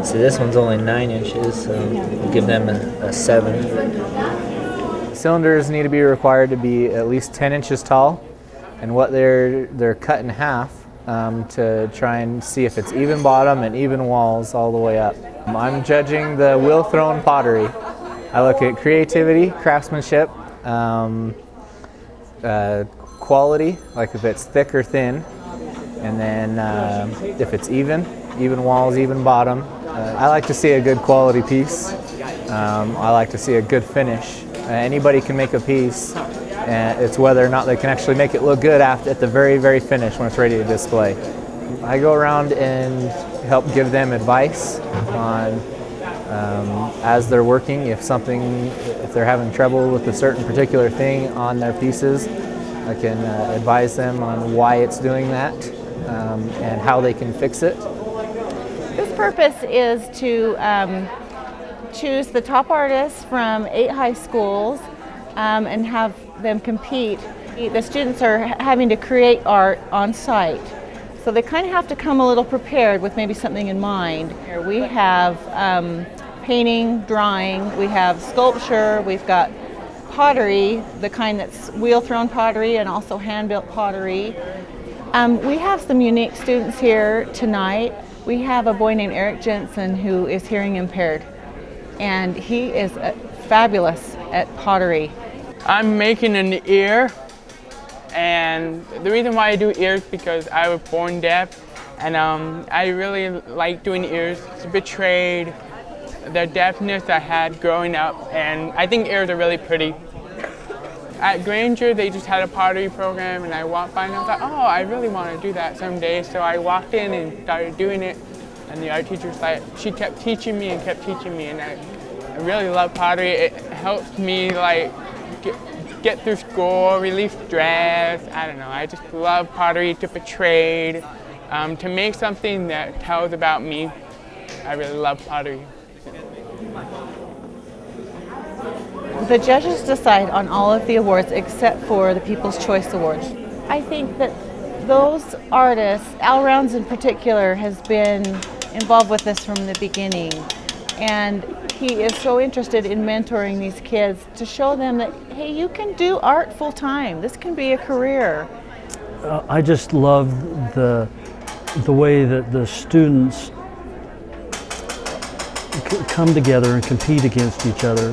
So this one's only 9 inches, so we'll give them a 7. Cylinders need to be required to be at least 10 inches tall, and what they're cut in half to try and see if it's even bottom and even walls all the way up. I'm judging the wheel thrown pottery. I look at creativity, craftsmanship, quality, like if it's thick or thin, and then if it's even walls, even bottom. I like to see a good quality piece. I like to see a good finish. Anybody can make a piece, and it's whether or not they can actually make it look good at the very, very finish when it's ready to display. I go around and help give them advice on as they're working. If they're having trouble with a certain particular thing on their pieces, I can advise them on why it's doing that and how they can fix it. This purpose is to choose the top artists from 8 high schools and have them compete. The students are having to create art on site, so they kind of have to come a little prepared with maybe something in mind. We have painting, drawing, we have sculpture, we've got pottery, the kind that's wheel-thrown pottery and also hand-built pottery. We have some unique students here tonight. We have a boy named Erik Jensen who is hearing impaired, and he is fabulous at pottery. I'm making an ear, and the reason why I do ears is because I was born deaf, and I really like doing ears. It's betrayed the deafness I had growing up, and I think ears are really pretty. At Granger, they just had a pottery program, and I walked by and I was like, oh, I really want to do that someday. So I walked in and started doing it, and the art teacher's like, she kept teaching me, and I really love pottery. It helps me like get through school, relieve stress. I don't know, I just love pottery to portray, to make something that tells about me. I really love pottery. The judges decide on all of the awards except for the People's Choice Awards. I think that those artists, Al Rounds in particular, has been involved with this from the beginning, and he is so interested in mentoring these kids to show them that, hey, you can do art full time. This can be a career. I just love the way that the students come together and compete against each other.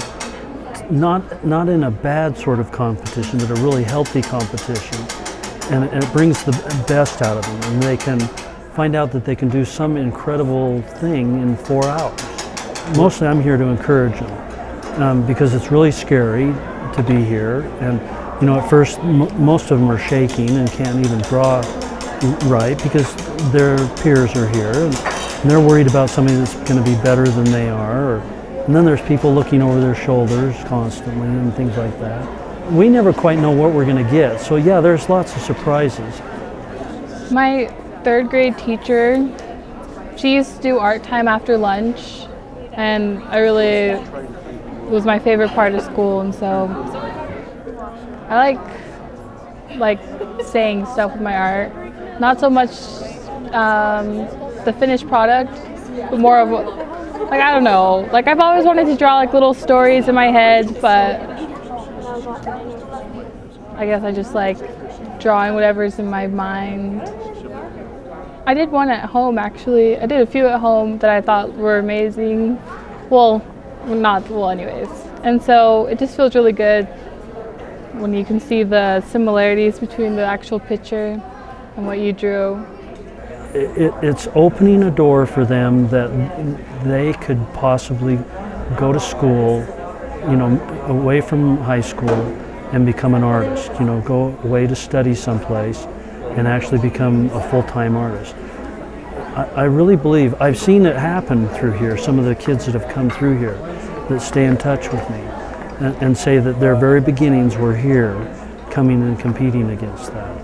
Not in a bad sort of competition, but a really healthy competition. And it brings the best out of them. And they can find out that they can do some incredible thing in 4 hours. Mostly I'm here to encourage them because it's really scary to be here. And you know, at first most of them are shaking and can't even draw right because their peers are here. And they're worried about somebody that's going to be better than they are. And then there's people looking over their shoulders constantly and things like that. We never quite know what we're going to get. So yeah, there's lots of surprises. My 3rd grade teacher, she used to do art time after lunch, and it was my favorite part of school, and so I like saying stuff with my art. Not so much the finished product, but more of like, I don't know, like I've always wanted to draw like little stories in my head, but I guess I just like drawing whatever's in my mind. I did one at home actually. I did a few at home that I thought were amazing. Anyways. And so it just feels really good when you can see the similarities between the actual picture and what you drew. It's opening a door for them that they could possibly go to school, you know, away from high school and become an artist, you know, go away to study someplace and actually become a full-time artist. I really believe, I've seen it happen through here, some of the kids that have come through here that stay in touch with me and say that their very beginnings were here, coming and competing against that.